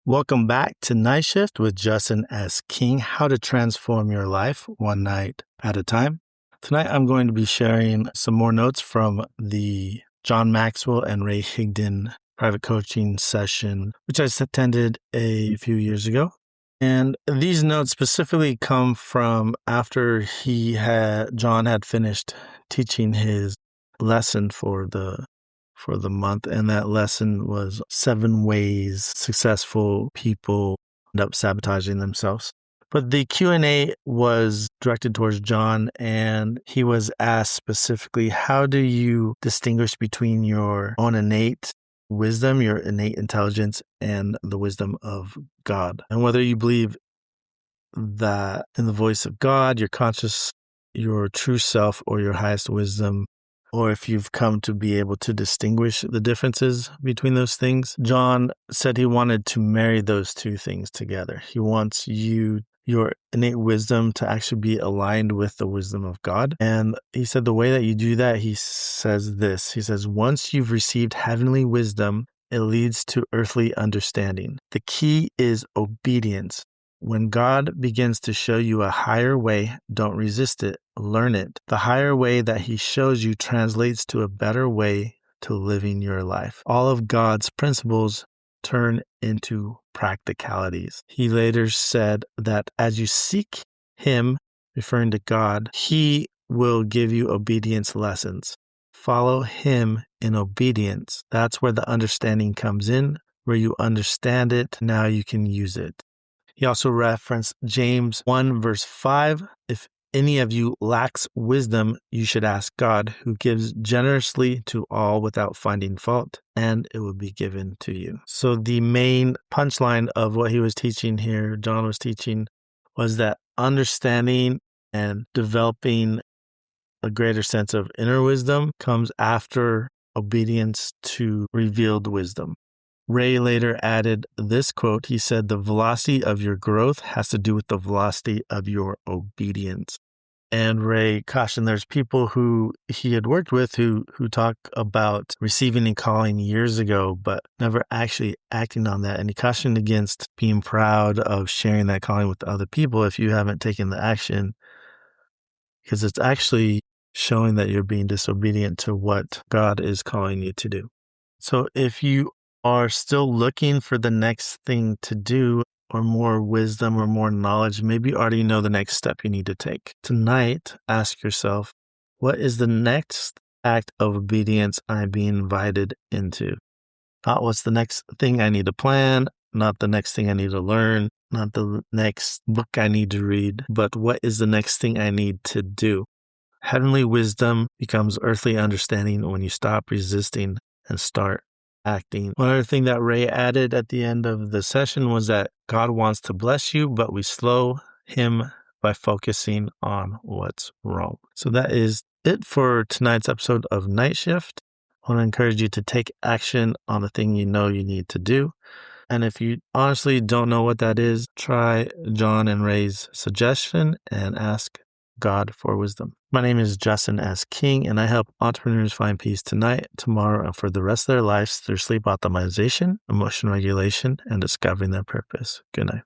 Welcome back to Night Shift with Justin S. King, how to transform your life one night at a time. Tonight, I'm going to be sharing some more notes from the John Maxwell and Ray Higdon private coaching session, which I attended a few years ago. And these notes specifically come from after John had finished teaching his lesson for the month, and that lesson was 7 ways successful people end up sabotaging themselves. But the Q&A was directed towards John, and he was asked specifically, how do you distinguish between your own innate wisdom, your innate intelligence, and the wisdom of God? And whether you believe that in the voice of God, your conscious, your true self, or your highest wisdom, or if you've come to be able to distinguish the differences between those things. John said he wanted to marry those two things together. He wants your innate wisdom to actually be aligned with the wisdom of God. And he said the way that you do that, he says this. He says, once you've received heavenly wisdom, it leads to earthly understanding. The key is obedience. When God begins to show you a higher way, don't resist it, learn it. The higher way that he shows you translates to a better way to living your life. All of God's principles turn into practicalities. He later said that as you seek him, referring to God, he will give you obedience lessons. Follow him in obedience. That's where the understanding comes in, where you understand it, now you can use it. He also referenced James 1 verse 5. If any of you lacks wisdom, you should ask God, who gives generously to all without finding fault, and it will be given to you. So the main punchline of what he was teaching here, John was teaching, was that understanding and developing a greater sense of inner wisdom comes after obedience to revealed wisdom. Ray later added this quote. He said, the velocity of your growth has to do with the velocity of your obedience. And Ray cautioned there's people who he had worked with who talk about receiving a calling years ago, but never actually acting on that. And he cautioned against being proud of sharing that calling with other people if you haven't taken the action, because it's actually showing that you're being disobedient to what God is calling you to do. So if you are still looking for the next thing to do, or more wisdom or more knowledge, maybe you already know the next step you need to take. Tonight, ask yourself, what is the next act of obedience I'm being invited into? Not what's the next thing I need to plan, not the next thing I need to learn, not the next book I need to read, but what is the next thing I need to do? Heavenly wisdom becomes earthly understanding when you stop resisting and start acting. One other thing that Ray added at the end of the session was that God wants to bless you, but we slow him by focusing on what's wrong. So that is it for tonight's episode of Night Shift. I want to encourage you to take action on the thing you know you need to do. And if you honestly don't know what that is, try John and Ray's suggestion and ask God for wisdom. My name is Justin S. King, and I help entrepreneurs find peace tonight, tomorrow, and for the rest of their lives through sleep optimization, emotion regulation, and discovering their purpose. Good night.